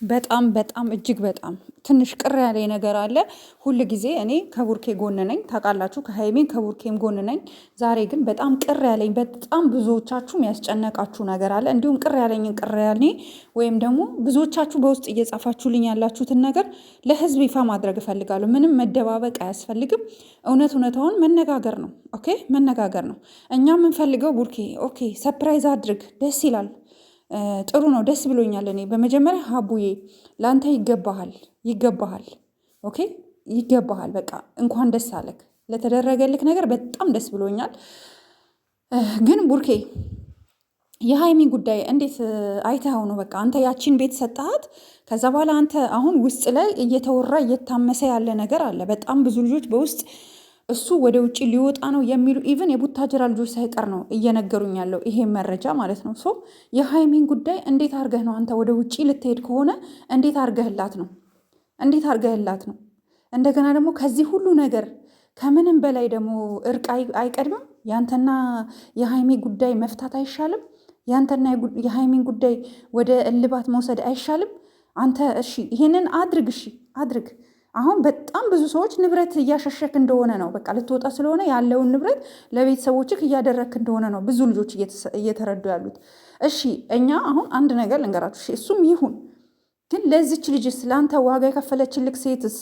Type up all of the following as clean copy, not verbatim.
በጣም እጅግ በጣም ትንሽ ቅር ያለኝ ነገር አለ። ሁል ጊዜ እኔ ከቡርኬ ጎን ነኝ ታውቃላችሁ፣ ከሀይሜን ከቡርኬም ጎን ነኝ። ዛሬ ግን በጣም ቅር ያለኝ በጣም ብዙዎቻችሁም ያስጨነቃችሁ ነገር አለ። እንዲሁም ቅር ያለኝን ቅር ያለኝ ወይም ደግሞ ብዙዎቻችሁ በውስጥ እየጻፋችሁልኝ ያላችሁትን ነገር ለህዝብ ይፋ ማድረግ እፈልጋለሁ። ምንም መደባበቅ አያስፈልግም። እውነታውን መነጋገር ነው። ኦኬ መነጋገር ነው። እኛ የምንፈልገው ቡርኬ ኦኬ ሰፕራይዝ አድርግ፣ ደስ ይላል፣ ጥሩ ነው፣ ደስ ብሎኛል። እኔ በመጀመሪያ ሀቡዬ ለአንተ ይገባሃል። ኦኬ ይገባሃል። በቃ እንኳን ደስ አለክ። ለተደረገልክ ነገር በጣም ደስ ብሎኛል። ግን ቡርኬ የሀይሚ ጉዳይ እንዴት አይተኸው ነው? በቃ አንተ ያቺን ቤት ሰጠሃት። ከዛ በኋላ አንተ አሁን ውስጥ ላይ እየተወራ እየታመሰ ያለ ነገር አለ። በጣም ብዙ ልጆች በውስጥ እሱ ወደ ውጭ ሊወጣ ነው የሚሉ ኢቭን የቡታጅራ ልጆች ሳይቀር ነው እየነገሩኝ ያለው ይሄ መረጃ ማለት ነው። ሶ የሀይሚን ጉዳይ እንዴት አርገህ ነው አንተ ወደ ውጭ ልትሄድ ከሆነ እንዴት አርገህላት ነው? እንደገና ደግሞ ከዚህ ሁሉ ነገር ከምንም በላይ ደግሞ እርቅ አይቀድምም? ያንተና የሀይሚ ጉዳይ መፍታት አይሻልም? ያንተና የሀይሚን ጉዳይ ወደ እልባት መውሰድ አይሻልም? አንተ እሺ ይሄንን አድርግ፣ እሺ አድርግ። አሁን በጣም ብዙ ሰዎች ንብረት እያሸሸክ እንደሆነ ነው። በቃ ልትወጣ ስለሆነ ያለውን ንብረት ለቤተሰቦችህ እያደረግክ እንደሆነ ነው ብዙ ልጆች እየተረዱ ያሉት። እሺ እኛ አሁን አንድ ነገር ልንገራችሁ። እሺ እሱም ይሁን፣ ግን ለዚች ልጅስ ለአንተ ዋጋ የከፈለችልክ ሴትስ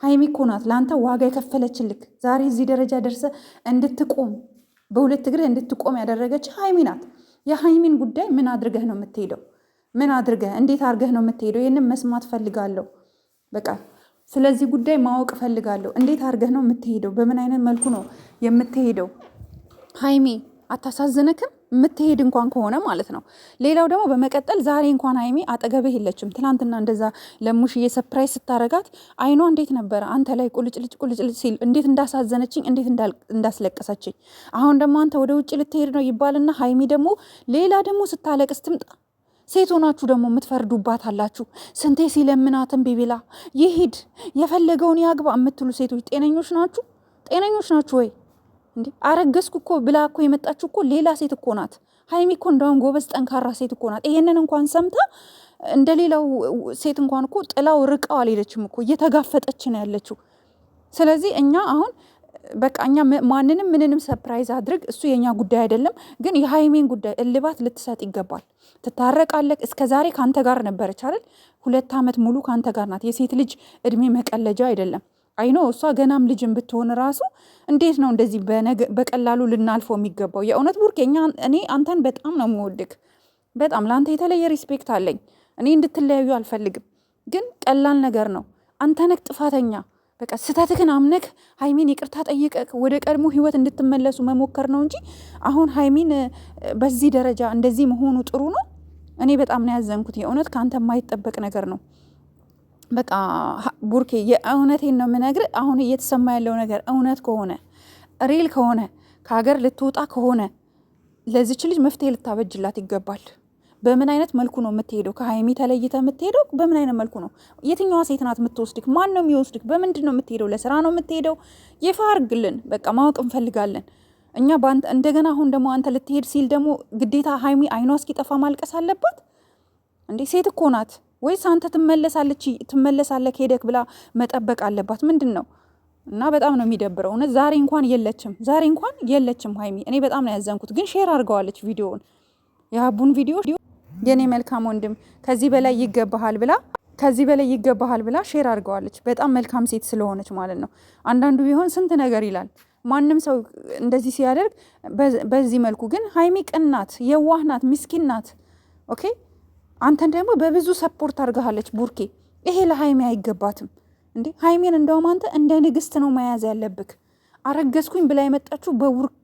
ሀይሚ እኮ ናት። ለአንተ ዋጋ የከፈለችልክ ዛሬ እዚህ ደረጃ ደርሰ እንድትቆም በሁለት እግር እንድትቆም ያደረገች ሀይሚ ናት። የሀይሚን ጉዳይ ምን አድርገህ ነው የምትሄደው? እንዴት አድርገህ ነው የምትሄደው? ይህንን መስማት ፈልጋለሁ። በቃ ስለዚህ ጉዳይ ማወቅ ፈልጋለሁ። እንዴት አድርገህ ነው የምትሄደው? በምን አይነት መልኩ ነው የምትሄደው? ሀይሚ አታሳዝንክም? የምትሄድ እንኳን ከሆነ ማለት ነው። ሌላው ደግሞ በመቀጠል ዛሬ እንኳን ሀይሚ አጠገብህ የለችም። ትናንትና እንደዛ ለሙሽዬ ሰፕራይዝ ስታረጋት አይኗ እንዴት ነበረ አንተ ላይ ቁልጭልጭ ሲል እንዴት እንዳሳዘነችኝ፣ እንዴት እንዳስለቀሰችኝ። አሁን ደግሞ አንተ ወደ ውጭ ልትሄድ ነው ይባልና ሀይሚ ደግሞ ሌላ ደግሞ ስታለቅስ ትምጣ። ሴት ሆናችሁ ደግሞ የምትፈርዱባት አላችሁ። ስንቴ ሲለምናትን ቢቢላ ይሂድ የፈለገውን ያግባ የምትሉ ሴቶች ጤነኞች ናችሁ ወይ? እንዴ አረገዝኩ እኮ ብላ እኮ የመጣችሁ እኮ ሌላ ሴት እኮ ናት። ሀይሚ እኮ እንደውም ጎበዝ ጠንካራ ሴት እኮ ናት። ይሄንን እንኳን ሰምታ እንደሌላው ሴት እንኳን እኮ ጥላው ርቃው አልሄደችም እኮ እየተጋፈጠች ነው ያለችው። ስለዚህ እኛ አሁን በቃ እኛ ምንንም ሰፕራይዝ አድርግ፣ እሱ የኛ ጉዳይ አይደለም። ግን የሀይሜን ጉዳይ እልባት ልትሰጥ ይገባል። ትታረቃለህ። እስከ ዛሬ ከአንተ ጋር ነበረች አይደል? 2 ዓመት ሙሉ ከአንተ ጋር ናት። የሴት ልጅ እድሜ መቀለጃ አይደለም። አይኖ እሷ ገናም ልጅን ብትሆን ራሱ እንዴት ነው እንደዚህ በቀላሉ ልናልፈው የሚገባው? የእውነት ቡርኬ እኔ አንተን በጣም ነው የምወድክ። በጣም ለአንተ የተለየ ሪስፔክት አለኝ። እኔ እንድትለያዩ አልፈልግም። ግን ቀላል ነገር ነው። አንተ ነህ ጥፋተኛ። በቃ ስህተትህን አምነክ ሀይሚን ይቅርታ ጠይቀክ ወደ ቀድሞ ህይወት እንድትመለሱ መሞከር ነው እንጂ አሁን ሀይሚን በዚህ ደረጃ እንደዚህ መሆኑ ጥሩ ነው? እኔ በጣም ነው ያዘንኩት። የእውነት ከአንተ የማይጠበቅ ነገር ነው። በቃ ቡርኬ የእውነቴን ነው የምነግርህ። አሁን እየተሰማ ያለው ነገር እውነት ከሆነ ሪል ከሆነ ከሀገር ልትወጣ ከሆነ ለዚች ልጅ መፍትሄ ልታበጅላት ይገባል። በምን አይነት መልኩ ነው የምትሄደው? ከሀይሚ ተለይተ የምትሄደው በምን አይነት መልኩ ነው? የትኛዋ ሴት ናት የምትወስድክ? ማን ነው የሚወስድክ? በምንድን ነው የምትሄደው? ለስራ ነው የምትሄደው? ይፋ አድርግልን። በቃ ማወቅ እንፈልጋለን እኛ እንደገና አሁን ደግሞ አንተ ልትሄድ ሲል ደግሞ ግዴታ ሀይሚ አይኗ እስኪጠፋ ማልቀስ አለባት እንዴ? ሴት እኮ ናት። ወይስ አንተ ትመለሳለህ ሄደክ ብላ መጠበቅ አለባት? ምንድን ነው? እና በጣም ነው የሚደብረው እውነት። ዛሬ እንኳን የለችም ሀይሚ። እኔ በጣም ነው ያዘንኩት። ግን ሼር አድርገዋለች ቪዲዮውን፣ የሀቡን ቪዲዮ። የኔ መልካም ወንድም ከዚህ በላይ ይገባሃል ብላ ሼር አድርገዋለች። በጣም መልካም ሴት ስለሆነች ማለት ነው። አንዳንዱ ቢሆን ስንት ነገር ይላል። ማንም ሰው እንደዚህ ሲያደርግ በዚህ መልኩ። ግን ሀይሚ ቅን ናት፣ የዋህ ናት፣ ምስኪን ናት። ኦኬ አንተን ደግሞ በብዙ ሰፖርት አድርገሃለች ቡርኬ። ይሄ ለሀይሚ አይገባትም እንዴ? ሀይሚን እንደውም አንተ እንደ ንግስት ነው መያዝ ያለብክ። አረገዝኩኝ ብላ የመጣችሁ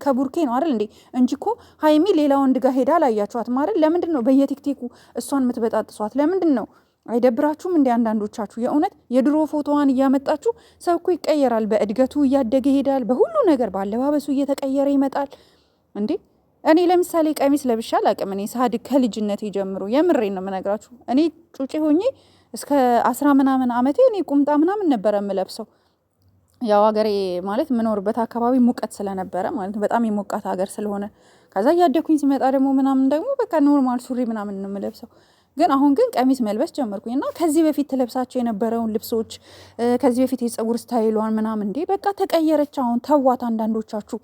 ከቡርኬ ነው አይደል እንዴ? እንጂ እኮ ሀይሚ ሌላ ወንድ ጋር ሄዳ አላያችኋት ማለት። ለምንድን ነው በየቲክቴኩ እሷን የምትበጣጥሷት? ለምንድን ነው? አይደብራችሁም እንዴ አንዳንዶቻችሁ? የእውነት የድሮ ፎቶዋን እያመጣችሁ። ሰው እኮ ይቀየራል፣ በእድገቱ እያደገ ይሄዳል፣ በሁሉ ነገር በአለባበሱ እየተቀየረ ይመጣል እንዴ። እኔ ለምሳሌ ቀሚስ ለብሻ አላቅም። እኔ ሳድግ ከልጅነቴ ጀምሮ የምሬን ነው የምነግራችሁ። እኔ ጩጬ ሆኜ እስከ 10 ምናምን ዓመቴ እኔ ቁምጣ ምናምን ነበረ የምለብሰው። ያው ሀገሬ ማለት የምኖርበት አካባቢ ሙቀት ስለነበረ ማለት በጣም የሞቃት ሀገር ስለሆነ፣ ከዛ እያደኩኝ ሲመጣ ደግሞ ምናምን ደግሞ በቃ ኖርማል ሱሪ ምናምን ነው የምለብሰው። ግን አሁን ግን ቀሚስ መልበስ ጀመርኩኝ እና ከዚህ በፊት ትለብሳቸው የነበረውን ልብሶች ከዚህ በፊት የፀጉር ስታይሏን ምናምን እንዴ በቃ ተቀየረች። አሁን ተዋት። አንዳንዶቻችሁ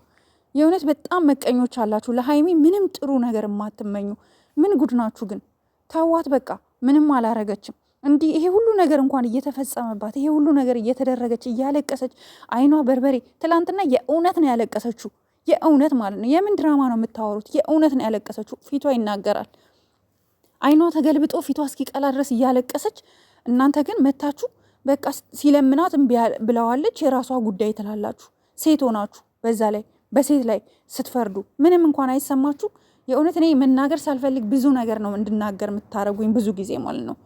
የእውነት በጣም መቀኞች አላችሁ፣ ለሀይሚ ምንም ጥሩ ነገር የማትመኙ ምን ጉድ ናችሁ ግን? ተዋት በቃ ምንም አላረገችም። እንዲህ ይሄ ሁሉ ነገር እንኳን እየተፈጸመባት ይሄ ሁሉ ነገር እየተደረገች እያለቀሰች አይኗ በርበሬ። ትላንትና የእውነት ነው ያለቀሰችው፣ የእውነት ማለት ነው። የምን ድራማ ነው የምታወሩት? የእውነት ነው ያለቀሰችው። ፊቷ ይናገራል። አይኗ ተገልብጦ ፊቷ እስኪቀላ ድረስ እያለቀሰች፣ እናንተ ግን መታችሁ በቃ ሲለምናት እምቢ ብለዋለች የራሷ ጉዳይ ትላላችሁ። ሴት ሆናችሁ በዛ ላይ በሴት ላይ ስትፈርዱ ምንም እንኳን አይሰማችሁ። የእውነት እኔ መናገር ሳልፈልግ ብዙ ነገር ነው እንድናገር የምታደርጉኝ ብዙ ጊዜ ማለት ነው።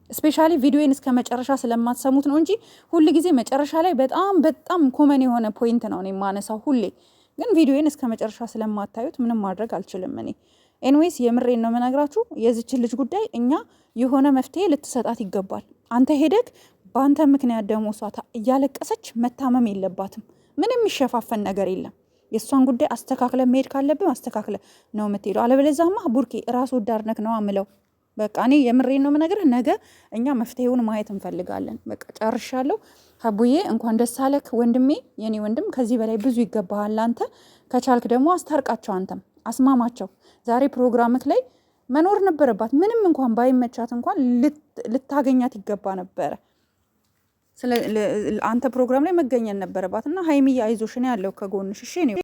ስፔሻሊ ቪዲዮን እስከ መጨረሻ ስለማትሰሙት ነው እንጂ ሁል ጊዜ መጨረሻ ላይ በጣም በጣም ኮመን የሆነ ፖይንት ነው የማነሳው ሁሌ። ግን ቪዲዮን እስከ መጨረሻ ስለማታዩት ምንም ማድረግ አልችልም እኔ። ኤንዌይስ የምሬን ነው የምነግራችሁ። የዚችን ልጅ ጉዳይ እኛ የሆነ መፍትሄ ልትሰጣት ይገባል። አንተ ሄደክ በአንተ ምክንያት ደግሞ እሷ እያለቀሰች መታመም የለባትም። ምንም የሚሸፋፈን ነገር የለም። የእሷን ጉዳይ አስተካክለ መሄድ ካለብን አስተካክለ ነው የምትሄደው። አለበለዚያማ ቡርኬ ራስ ወዳድነክ ነው አምለው። በቃ እኔ የምሬን ነው የምነግርህ። ነገ እኛ መፍትሄውን ማየት እንፈልጋለን። በቃ ጨርሻለሁ። ሀቡዬ እንኳን ደስ አለክ ወንድሜ፣ የኔ ወንድም። ከዚህ በላይ ብዙ ይገባሃል አንተ። ከቻልክ ደግሞ አስታርቃቸው፣ አንተም አስማማቸው። ዛሬ ፕሮግራምክ ላይ መኖር ነበረባት። ምንም እንኳን ባይመቻት እንኳን ልታገኛት ይገባ ነበረ። አንተ ፕሮግራም ላይ መገኘት ነበረባት። እና ሀይሚዬ አይዞሽ፣ እኔ ያለው ከጎንሽ እሺ።